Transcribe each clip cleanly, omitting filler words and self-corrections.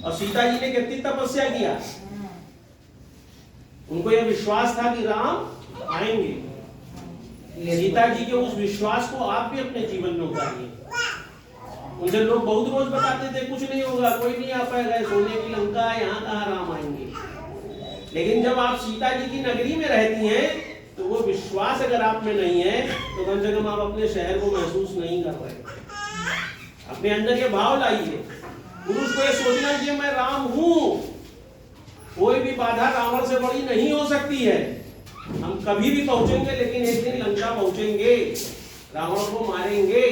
और सीता जी ने कितनी तपस्या किया, उनको यह विश्वास था कि राम आएंगे। सीता जी के उस विश्वास को आप भी अपने जीवन में उतारिए। उनसे लोग बहुत रोज बताते थे कुछ नहीं होगा, कोई नहीं आ पाएगा, सोने की लंका है, यहाँ कहाँ राम आएंगे। लेकिन जब आप सीता जी की नगरी में रहती हैं तो वो विश्वास अगर आप में नहीं है तो कम से कम आप अपने शहर को महसूस नहीं कर रहे। अपने अंदर ये भाव लाइए। पुरुष को ये सोचना चाहिए मैं राम हूं, कोई भी बाधा रावण से बड़ी नहीं हो सकती है। हम कभी भी पहुंचेंगे, लेकिन एक दिन लंका पहुंचेंगे, रावण को मारेंगे।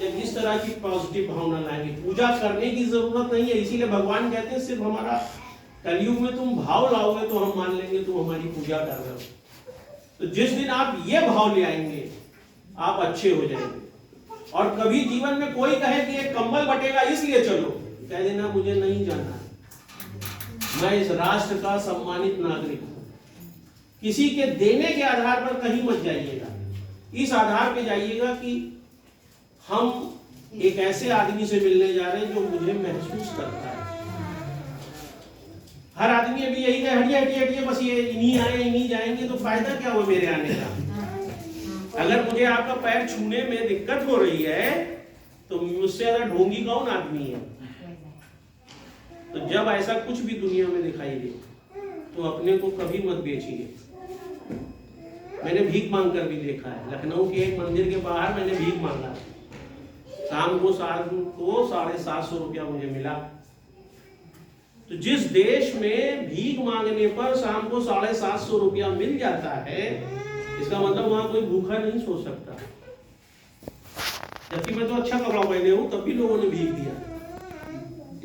जब इस तरह की पॉजिटिव भावना लाएंगे, पूजा करने की जरूरत नहीं है। इसीलिए भगवान कहते हैं सिर्फ हमारा कलयुग में तुम भाव लाओगे तो हम मान लेंगे तुम हमारी पूजा कर रहे हो। तो जिस दिन आप ये भाव ले आएंगे आप अच्छे हो जाएंगे। और कभी जीवन में कोई कहे कि एक कंबल बटेगा इसलिए चलो, कह देना मुझे नहीं जाना है, मैं इस राष्ट्र का सम्मानित नागरिक हूं। किसी के देने के आधार पर कहीं मत जाइएगा, इस आधार पे जाइएगा कि हम एक ऐसे आदमी से मिलने जा रहे हैं जो मुझे महसूस करता है। हर आदमी अभी यही कहे हटिए हटिए हटिए, बस ये इन्हीं आए इन्हीं जाएंगे, तो फायदा क्या हुआ मेरे आने का। अगर मुझे आपका पैर छूने में दिक्कत हो रही है तो मुझसे ज्यादा ढोंगी कौन आदमी है। तो जब ऐसा कुछ भी दुनिया में दिखाई दे तो अपने को कभी मत बेचिए। मैंने भीख मांग कर भी देखा है। लखनऊ के एक मंदिर के बाहर मैंने भीख मांगा, शाम को 750 रुपया मुझे मिला। तो जिस देश में भीख मांगने पर शाम को 750 रुपया मिल जाता है, इसका मतलब वहां कोई भूखा नहीं सो सकता। जबकि मैं तो अच्छा कपड़ा पहने हूं तब भी लोगों ने भीख दिया।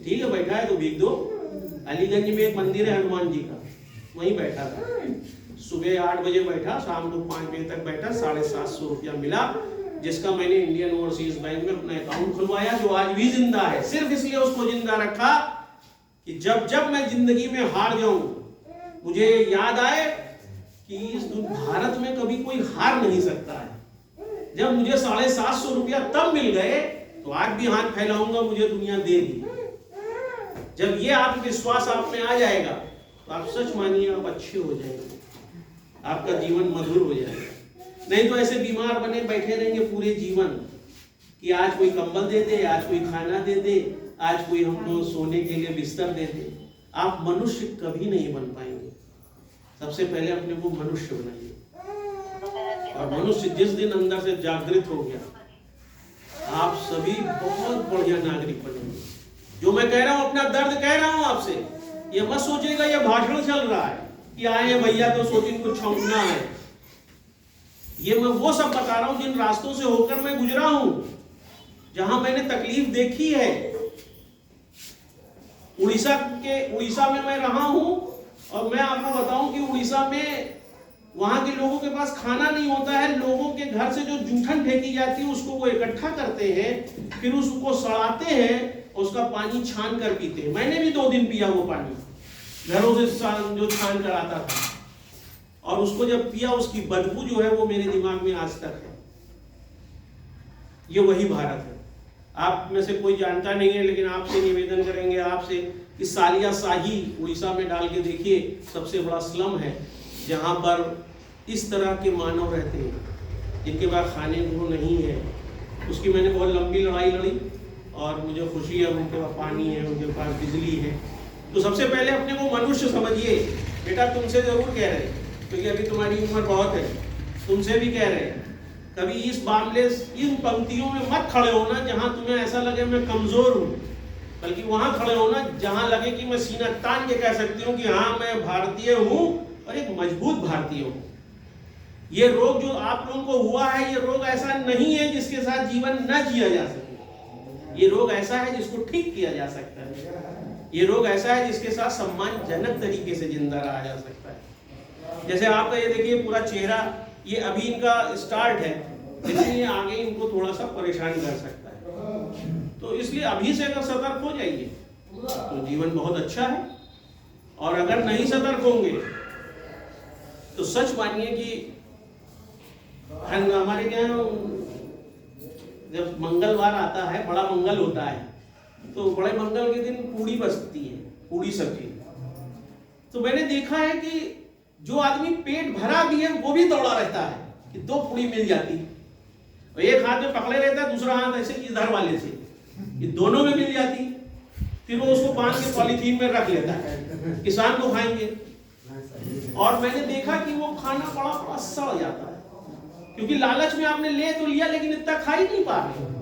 ठीक है बैठा है तो भीख दो। अलीगंज में एक मंदिर है हनुमान जी का, वहीं बैठा था। सुबह 8 बजे बैठा, शाम को 5 बजे तक बैठा, 750 रुपया मिला, जिसका मैंने इंडियन ओवरसीज बैंक में अपना अकाउंट खुलवाया, जो आज भी जिंदा है। सिर्फ इसलिए उसको जिंदा रखा कि जब जब मैं जिंदगी में हार जाऊं मुझे याद आए कि इस भारत में कभी कोई हार नहीं सकता है। जब मुझे 750 रुपया तब मिल गए तो आज भी हाथ फैलाऊंगा, मुझे दुनिया देगी। जब ये आप विश्वास आप में आ जाएगा तो आप सच मानिए आप अच्छे हो जाएंगे, आपका जीवन मधुर हो जाएगा। नहीं तो ऐसे बीमार बने बैठे रहेंगे पूरे जीवन कि आज कोई कंबल दे दे, आज कोई खाना दे दे, आज कोई हमको सोने के लिए बिस्तर दे दे। आप मनुष्य कभी नहीं बन पाएंगे। सबसे पहले अपने को मनुष्य बनाइए। और मनुष्य जिस दिन अंदर से जागृत हो गया आप सभी बहुत बढ़िया नागरिक बनेंगे। जो मैं कह रहा हूं अपना दर्द कह रहा हूं आपसे, ये मत सोचिएगा ये भाषण चल रहा है कि आए हैं भैया तो सोच इनको छौंकना है। ये मैं वो सब बता रहा हूं जिन रास्तों से होकर मैं गुजरा हूं, जहां मैंने तकलीफ देखी है। उड़ीसा में मैं रहा हूं और मैं आपको बताऊं कि उड़ीसा में वहां के लोगों के पास खाना नहीं होता है। लोगों के घर से जो जूठन फेंकी जाती है उसको वो इकट्ठा करते हैं, फिर उसको सड़ाते हैं, उसका पानी छान कर पीते हैं। मैंने भी 2 दिन पिया वो पानी, घरों से जो छान कर आता था, और उसको जब पिया उसकी बदबू जो है वो मेरे दिमाग में आज तक है। ये वही भारत है। आप में से कोई जानता नहीं है, लेकिन आपसे निवेदन करेंगे आपसे कि सालिया शाही उड़ीसा में डाल के देखिए, सबसे बड़ा स्लम है जहाँ पर इस तरह के मानव रहते हैं जिनके पास खाने को नहीं है। उसकी मैंने बहुत लंबी लड़ाई लड़ी और मुझे खुशी है उनके पास पानी है, उनके पास बिजली है। तो सबसे पहले अपने को मनुष्य समझिए। बेटा तुमसे जरूर कह रहे हैं क्योंकि अभी तुम्हारी उम्र बहुत है, तुमसे भी कह रहे हैं कभी इस मामले इन पंक्तियों में मत खड़े होना जहां तुम्हें ऐसा लगे मैं कमजोर हूं, बल्कि वहां खड़े होना जहां लगे कि मैं सीना तान के कह सकती हूँ कि हाँ मैं भारतीय हूं और एक मजबूत भारतीय हूं। ये रोग जो आप लोगों को हुआ है, ये रोग ऐसा नहीं है जिसके साथ जीवन न जिया जा सके। ये रोग ऐसा है जिसको ठीक किया जा सकता है। ये रोग ऐसा है जिसके साथ सम्मानजनक तरीके से जिंदा रहा जा सकता है। जैसे आपका ये देखिए पूरा चेहरा, ये अभी इनका स्टार्ट है, लेकिन ये आगे इनको थोड़ा सा परेशान कर सकता है। तो इसलिए अभी से अगर सतर्क हो जाइए तो जीवन बहुत अच्छा है। और अगर नहीं सतर्क होंगे तो सच मानिए कि हमारे यहाँ जब मंगलवार आता है, बड़ा मंगल होता है, तो बड़े मंगल के दिन पूड़ी बचती है, पूरी सब्जी। तो मैंने देखा है कि जो आदमी पेट भरा भी है वो भी दौड़ा रहता है कि 2 पूड़ी मिल जाती, और एक हाथ में पकड़े रहता है, दूसरा हाथ ऐसे इधर वाले से, ये दोनों में मिल जाती, फिर वो उसको बांध के पॉलीथीन में रख लेता है, किसान को खाएंगे। और मैंने देखा कि वो खाना बड़ा सड़ जाता है, क्योंकि लालच में आपने ले तो लिया लेकिन इतना खा ही नहीं पा रहे।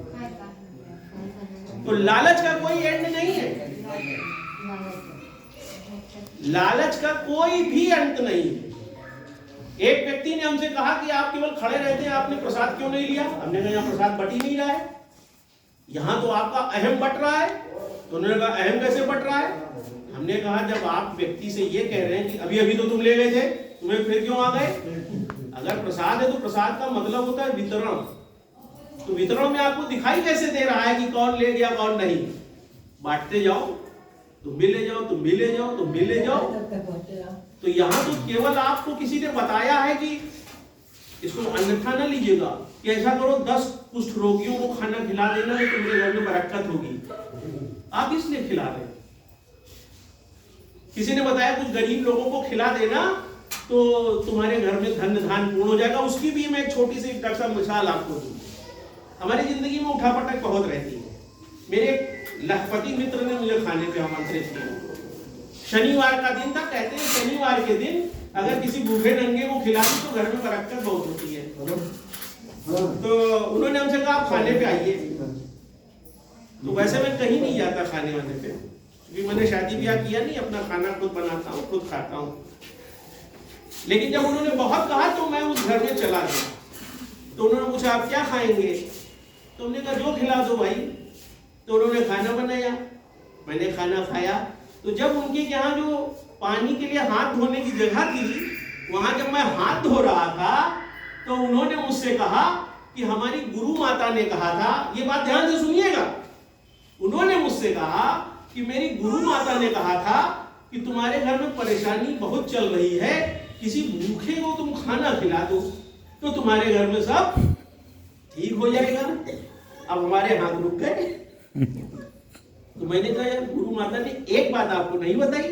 तो लालच का कोई एंड नहीं है, लालच का कोई भी अंत नहीं है। एक व्यक्ति ने हमसे कहा कि आप केवल खड़े रहते हैं, आपने प्रसाद क्यों नहीं लिया? हमने कहा यहाँ प्रसाद बट ही नहीं रहा है, यहाँ तो आपका अहम बट रहा है। तो उन्होंने कहा अहम कैसे बट रहा है? हमने कहा जब आप व्यक्ति से ये कह रहे हैं कि अभी अभी तो तुम ले गए थे, तुम्हें फिर क्यों आ गए? अगर प्रसाद है तो प्रसाद का मतलब होता है वितरण, तो वितरण में आपको दिखाई कैसे दे रहा है कि कौन ले गया कौन नहीं? बांटते जाओ, तुम भी ले जाओ, तुम भी ले जाओ, तुम भी ले जाओ। तो यहाँ तो केवल आपको किसी ने बताया है कि इसको अन्यथा न लीजिएगा, कि ऐसा करो 10 कुष्ठ रोगियों को खाना खिला देना, तो तुम्हारे घर में बरकत होगी, आप इसलिए खिला रहे हैं। किसी ने बताया कुछ गरीब लोगों को खिला देना तो तुम्हारे घर में धन धान पूर्ण हो जाएगा। उसकी भी मैं एक छोटी सी मिसाल आपको दूं। हमारी जिंदगी में उठापटक बहुत रहती है। मेरे लखपति मित्र ने मुझे खाने पे आमंत्रित किया, शनिवार का दिन था। कहते हैं शनिवार के दिन अगर किसी भूखे नंगे को खिला दी तो घर में बरकत बहुत होती है। तो उन्होंने हमसे कहा आप खाने पे आइए। तो वैसे मैं कहीं नहीं जाता खाने वाने पे, क्योंकि मैंने शादी ब्याह किया नहीं, अपना खाना खुद बनाता हूँ, खुद खाता हूँ। लेकिन जब उन्होंने बहुत कहा तो मैं उस घर में चला गया। तो उन्होंने पूछा आप क्या खाएंगे? तो हमने कहा जो खिला दो भाई। तो उन्होंने खाना बनाया, मैंने खाना खाया। तो जब उनके यहाँ जो पानी के लिए हाथ धोने की जगह थी, वहां जब मैं हाथ धो रहा था तो उन्होंने मुझसे कहा कि हमारी गुरु माता ने कहा था, ये बात ध्यान से सुनिएगा, उन्होंने मुझसे कहा कि मेरी गुरु माता ने कहा था कि तुम्हारे घर में परेशानी बहुत चल रही है, किसी भूखे को तुम खाना खिला दो तो तुम्हारे घर में सब ठीक हो जाएगा। अब हमारे हाथ रुक गए। तो मैंने कहा यार गुरु माता ने एक बात आपको नहीं बताई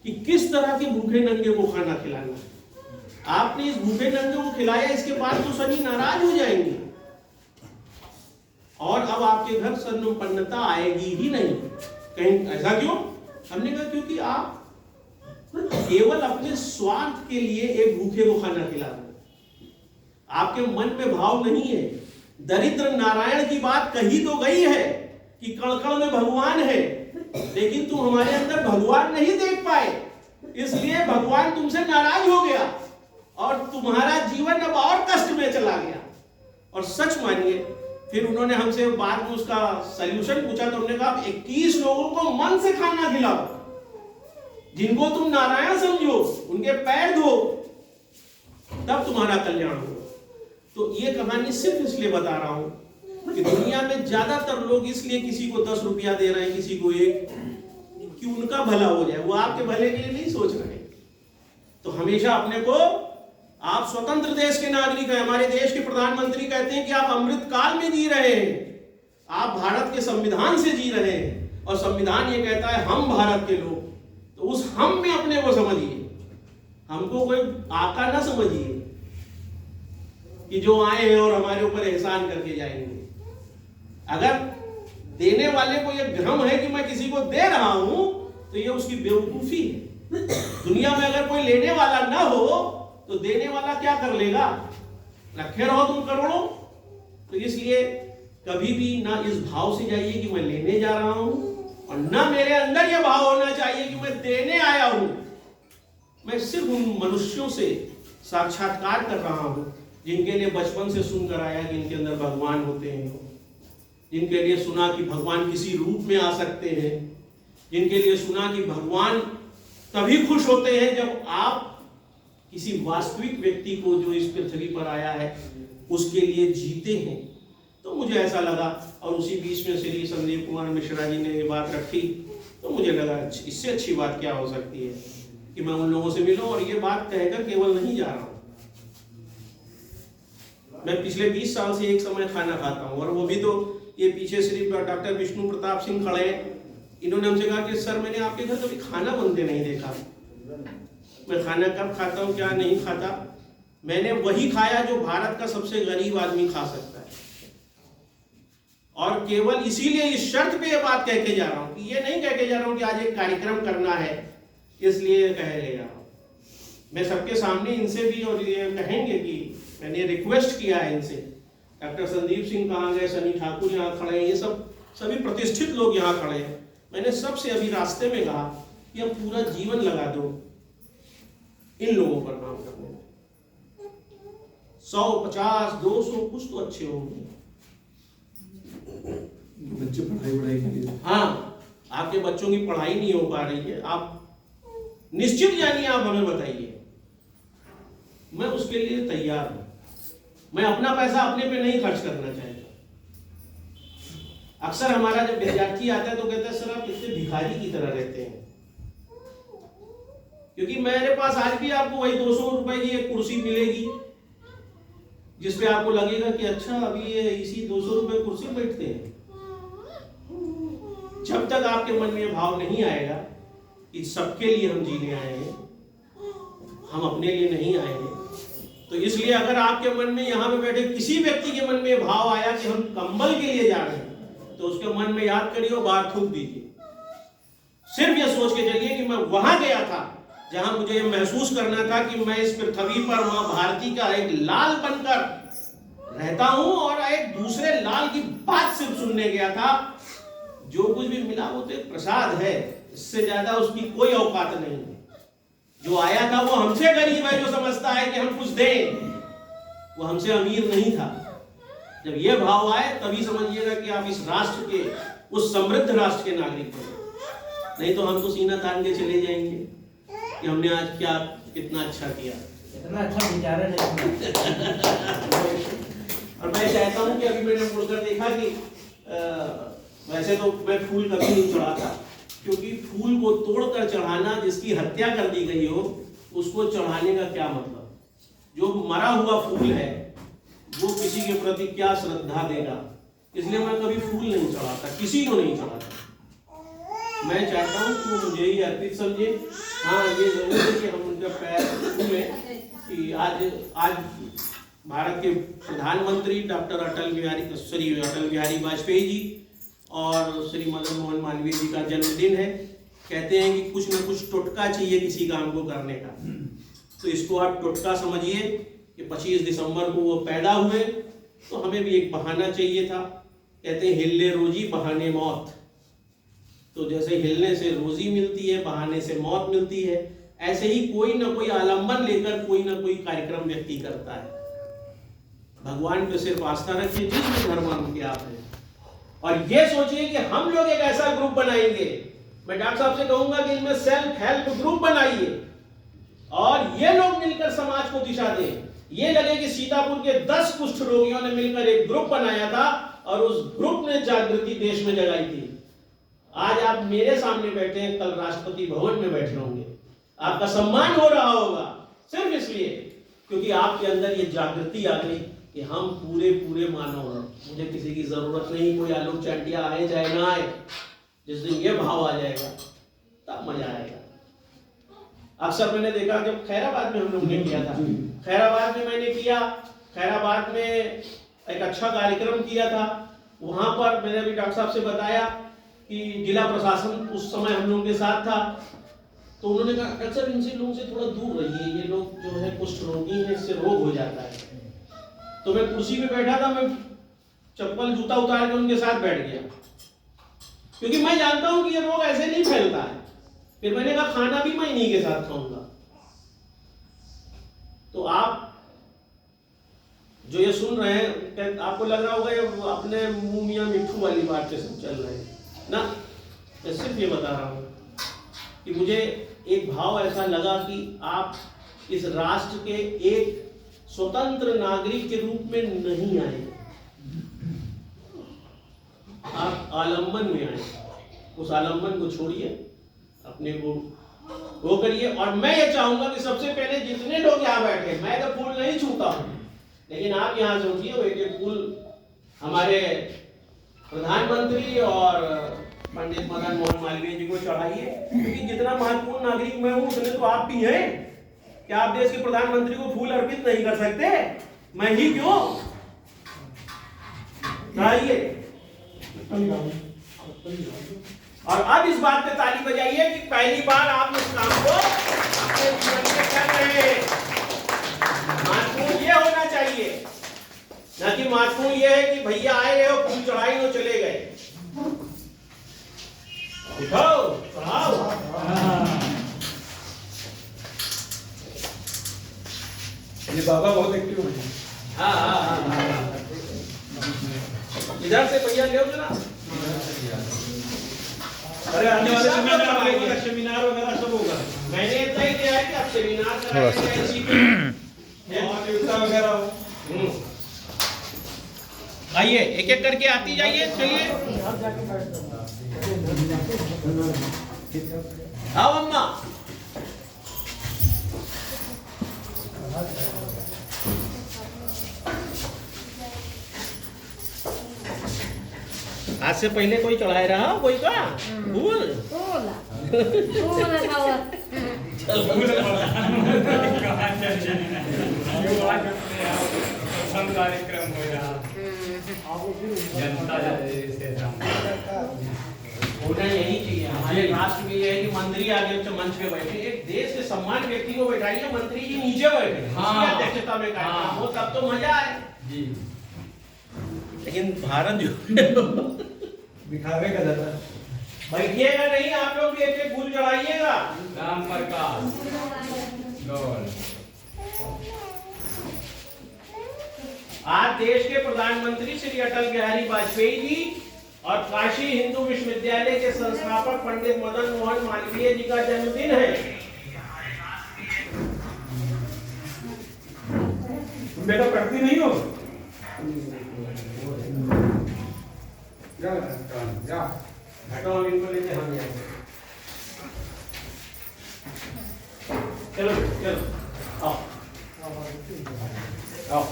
कि किस तरह के भूखे नंगे को खाना खिलाना। आपने इस भूखे नंगे को खिलाया, इसके बाद तो सभी नाराज हो जाएंगे और अब आपके घर संपन्नता आएगी ही नहीं। कहीं ऐसा क्यों? हमने कहा क्योंकि आप केवल अपने स्वार्थ के लिए एक भूखे को खाना खिला रहे, आपके मन में भाव नहीं है। दरिद्र नारायण की बात कही तो गई है कि कण-कण में भगवान है, लेकिन तुम हमारे अंदर भगवान नहीं देख पाए, इसलिए भगवान तुमसे नाराज हो गया और तुम्हारा जीवन अब और कष्ट में चला गया। और सच मानिए, फिर उन्होंने हमसे बाद में उसका सल्यूशन पूछा तो हमने कहा 21 लोगों को मन से खाना खिलाओ, जिनको तुम नारायण समझो उनके पैर धो, तब तुम्हारा कल्याण होगा। तो ये कहानी सिर्फ इसलिए बता रहा हूं कि दुनिया में ज्यादातर लोग इसलिए किसी को 10 रुपया दे रहे हैं, किसी को 1, कि उनका भला हो जाए, वो आपके भले के लिए नहीं सोच रहे। तो हमेशा अपने को, आप स्वतंत्र देश के नागरिक हैं, हमारे देश के प्रधानमंत्री कहते हैं कि आप अमृत काल में जी रहे हैं, आप भारत के संविधान से जी रहे हैं, और संविधान ये कहता है हम भारत के लोग। तो उस हम में अपने को समझिए, हमको कोई आका ना समझिए कि जो आए हैं और हमारे ऊपर एहसान करके जाएंगे। अगर देने वाले को यह भ्रम है कि मैं किसी को दे रहा हूं तो यह उसकी बेवकूफी है। दुनिया में अगर कोई लेने वाला ना हो तो देने वाला क्या कर लेगा? रखे रहो तुम करोड़ों। तो इसलिए कभी भी ना इस भाव से जाइए कि मैं लेने जा रहा हूं, और ना मेरे अंदर यह भाव होना चाहिए कि मैं देने आया हूं। मैं सिर्फ उन मनुष्यों से साक्षात्कार कर रहा हूं जिनके लिए बचपन से सुनकर आया कि इनके अंदर भगवान होते हैं, जिनके लिए सुना कि भगवान किसी रूप में आ सकते हैं, जिनके लिए सुना कि भगवान तभी खुश होते हैं जब आप किसी वास्तविक व्यक्ति को जो इस पृथ्वी पर आया है उसके लिए जीते हैं। तो मुझे ऐसा लगा, और उसी बीच में श्री संदीप कुमार मिश्रा जी ने ये बात रखी, तो मुझे लगा इससे अच्छी बात क्या हो सकती है कि मैं उन लोगों से मिलूं और ये बात कहकर केवल नहीं जा रहा हूं। मैं पिछले 20 साल से एक समय खाना खाता हूं, और वो भी तो ये पीछे श्री डॉक्टर विष्णु प्रताप सिंह खड़े, इन्होंने हमसे कहा कि सर मैंने आपके घर कभी खाना बनते नहीं देखा, मैं खाना कब खाता हूँ क्या नहीं खाता, मैंने वही खाया जो भारत का सबसे गरीब आदमी खा सकता है। और केवल इसीलिए इस शर्त पे ये बात कह के जा रहा हूं कि ये नहीं कह के जा रहा हूं कि आज एक कार्यक्रम करना है इसलिए कह ले जा रहा हूं। मैं सबके सामने इनसे भी और ये कहेंगे कि मैंने रिक्वेस्ट किया है इनसे, डॉक्टर संदीप सिंह कहाँ गए, सनी ठाकुर यहाँ खड़े हैं, ये सब सभी प्रतिष्ठित लोग यहाँ खड़े हैं, मैंने सबसे अभी रास्ते में कहा कि अब पूरा जीवन लगा दो इन लोगों पर काम करने में। 100, 50, 200 कुछ तो अच्छे होंगे, बच्चे पढ़ाई करिए। हाँ, आपके बच्चों की पढ़ाई नहीं हो पा रही है, आप निश्चित जानिए, आप हमें बताइए, मैं उसके लिए तैयार हूं। मैं अपना पैसा अपने पे नहीं खर्च करना चाहता। अक्सर हमारा जब विद्यार्थी आता है तो कहता है सर आप कितने भिखारी की तरह रहते हैं, क्योंकि मेरे पास आज भी आपको वही 200 रुपए की एक कुर्सी मिलेगी जिसपे आपको लगेगा कि अच्छा अभी ये इसी 200 रुपए कुर्सी पे बैठते हैं। जब तक आपके मन में ये भाव नहीं आएगा कि सबके लिए हम जीने आए हैं, हम अपने लिए नहीं आए हैं, तो इसलिए अगर आपके मन में यहाँ पे बैठे किसी व्यक्ति के मन में ये भाव आया कि हम कंबल के लिए जा रहे हैं, तो उसके मन में याद करिए और बाहर थूक दीजिए। सिर्फ ये सोच के चलिए कि मैं वहां गया था जहां मुझे ये महसूस करना था कि मैं इस पृथ्वी पर मां भारती का एक लाल बनकर रहता हूं और एक दूसरे लाल की बात सिर्फ सुनने गया था। जो कुछ भी मिला वो तो एक प्रसाद है, इससे ज्यादा उसकी कोई औकात नहीं है। जो आया था वो हमसे गरीब है, जो समझता है कि हम कुछ दें, वो हमसे अमीर नहीं था। जब ये भाव आए तभी समझिएगा कि आप इस राष्ट्र के, उस समृद्ध राष्ट्र के नागरिक हैं। नहीं तो हम तो सीना तान के चले जाएंगे कि हमने आज क्या कितना अच्छा किया, इतना अच्छा विचार है। और मैं चाहता हूं कि अभी मैंने मुड़कर देखा कि वैसे तो मैं फूल कभी नहीं चढ़ाता, क्योंकि फूल को तोड़कर चढ़ाना, जिसकी हत्या कर दी गई हो उसको चढ़ाने का क्या मतलब। जो मरा हुआ फूल है वो किसी के प्रति क्या श्रद्धा देगा, इसलिए मैं कभी फूल नहीं चढ़ाता, किसी को नहीं चढ़ाता। मैं चाहता हूँ कि वो मुझे ही अर्पित समझे। हाँ, ये जरूर है कि हम उनका पैर छूलें कि आज भारत के प्रधानमंत्री डॉक्टर अटल बिहारी वाजपेयी जी और श्री मदन मोहन मालवीय जी का जन्मदिन है। कहते हैं कि कुछ न कुछ टोटका चाहिए किसी काम को करने का, तो इसको आप टोटका समझिए कि 25 दिसंबर को वो पैदा हुए, तो हमें भी एक बहाना चाहिए था। कहते हैं हिले रोजी बहाने मौत, तो जैसे हिलने से रोजी मिलती है, बहाने से मौत मिलती है, ऐसे ही कोई ना कोई आलम्बन लेकर कोई ना कोई कार्यक्रम व्यक्ति करता है। भगवान पे सिर्फ आस्था रखिए, जिस धर्म के आप हैं, और ये सोचिए कि हम लोग एक ऐसा ग्रुप बनाएंगे। मैं डॉक्टर साहब से कहूंगा कि इनमें सेल्फ हेल्प ग्रुप बनाइए और ये लोग मिलकर समाज को दिशा दें। ये लगे कि सीतापुर के 10 कुष्ठ रोगियों ने मिलकर एक ग्रुप बनाया था और उस ग्रुप ने जागृति देश में जगाई थी। आज आप मेरे सामने बैठे हैं, कल राष्ट्रपति भवन में बैठे होंगे, आपका सम्मान हो रहा होगा सिर्फ इसलिए क्योंकि आपके अंदर ये जागृति आ गई कि हम पूरे मानव हैं, मुझे किसी की जरूरत नहीं, कोई आलोक चांटिया आए चाहे ना आए। जिस दिन ये भाव आ जाएगा तब मजा आएगा। अक्सर मैंने देखा जब खैराबाद में हम लोग ने किया था, खैराबाद में मैंने किया, खैराबाद में एक अच्छा कार्यक्रम किया था। वहां पर मैंने अभी डॉक्टर साहब से बताया कि जिला प्रशासन उस समय हम लोगों के साथ था, तो उन्होंने कहा डॉक्टर साहब इनसे लोगों से थोड़ा दूर रहिए, ये लोग जो है कुष्ठ रोगी है, इससे रोग हो जाता है। तो मैं कुर्सी पे बैठा था, मैं चप्पल जूता उतार के उनके साथ बैठ गया, क्योंकि मैं जानता हूं कि ये रोग ऐसे नहीं फैलता है। फिर मैंने कहा खाना भी मैं इन्हीं के साथ खाऊंगा। तो आप जो ये सुन रहे हैं, आपको लग रहा होगा ये अपने मुंह मियां मिट्ठू वाली बात पे सब चल रहे हैं ना। मैं सिर्फ ये बता रहा हूं कि मुझे एक भाव ऐसा लगा कि आप इस राष्ट्र के एक स्वतंत्र नागरिक के रूप में नहीं आए, आप आलंबन में आए। उस आलंबन को छोड़िए, अपने को वो करिए। और मैं ये चाहूंगा कि सबसे पहले जितने लोग यहाँ बैठे, मैं तो फूल नहीं छूता हूं, लेकिन आप यहाँ सोचिए एक फूल हमारे प्रधानमंत्री और पंडित मदन मोहन मालवीय जी को चढ़ाइए, क्योंकि जितना महत्वपूर्ण नागरिक मैं हूं उतने तो आप भी हैं। क्या आप देश के प्रधानमंत्री को फूल अर्पित नहीं कर सकते? मैं ही क्यों? चढ़ाइए। और अब इस बात पे ताली बजाइए कि पहली बार आप इस काम को अपने जीवन में कर रहे हैं। महत्वपूर्ण ये होना चाहिए, न कि महत्वपूर्ण ये है कि भैया आए रहे हो, फूल चढ़ाई हो, चले गए। उठाओ, चढ़ाओ। ये बाबा बहुत एक्टिव है। हाँ। इधर से भैया ले ना। अरे आने वाले समय में आप लोगों का सेमिनार वगैरह सब होगा। मैंने इतना ही किया है कि अब सेमिनार कराएंगे, इसी प्रतियोगिता वगैरह हो। आइए, एक एक करके आती जाइए। चलिए, आओ अम्मा। आज से पहले कोई चढ़ाए रहा कोई का फूल? कार्यक्रम हो रहा जनता होना यही चाहिए। हमारे राष्ट्र में यह है कि मंत्री आगे मंच पे बैठे, एक देश के सम्मान व्यक्ति को बैठाइए, मंत्री जी नीचे बैठे, उसकी अध्यक्षता में कार्यक्रम हो, तब तो मजा आए जी। लेकिन भारत जो दिखावे का ज्यादा बैठिएगा नहीं, आप लोग भी एक फूल चढ़ाइएगा। राम प्रकाश आज देश के प्रधानमंत्री श्री अटल बिहारी वाजपेयी जी और काशी हिंदू विश्वविद्यालय के संस्थापक पंडित मदन मोहन मालवीय जी का जन्मदिन है। बेटा पढ़ती नहीं हो? हटाओ इनको, लेके हम जाएंगे। चलो चलो, आओ आओ।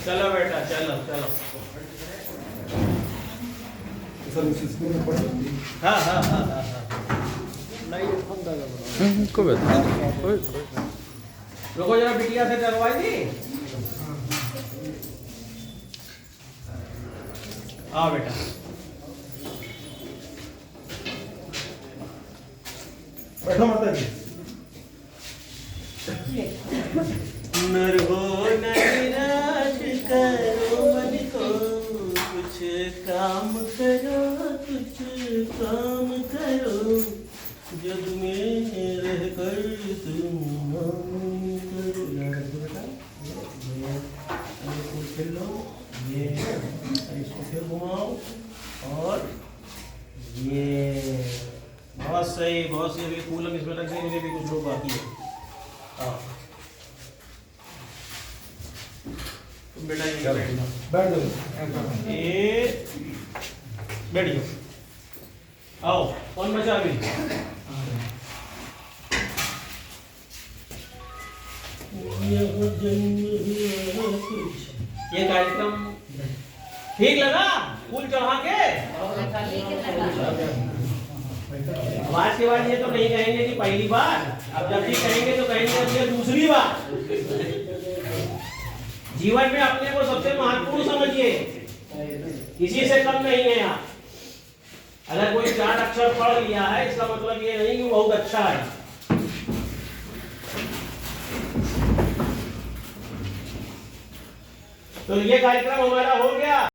चलो बेटा, चलो चलो। सर उस स्कूल में पढ़ सकती है। हाँ। रुको जरा, बिटिया से डरवाई दी। आओ बेटा। बैठो माता जी। नर हो नैराज करो मन को, कुछ काम करो, कुछ काम करो, जग में रह कर तुम करो। बेटा ये खेल लो, ये इसको फिर घुमाओ, और ये बहुत सही, बहुत सही। अभी फूल हम इसमें रख देंगे, भी कुछ लोग बाकी है। बेटा ये बैठ जाओ। ये बैठिए। आओ, कौन बचा अभी? ये कार्यक्रम ठीक लगा? फूल चढ़ा के आज के बाद ये तो नहीं कहेंगे कि पहली बार, अब जब भी कहेंगे तो कहेंगे अब ये दूसरी बार। जीवन में अपने को सबसे महत्वपूर्ण समझिए, किसी से कम नहीं है आप। अगर कोई 4 अक्षर पढ़ लिया है, इसका मतलब ये नहीं कि बहुत अच्छा है। तो ये कार्यक्रम हमारा हो गया।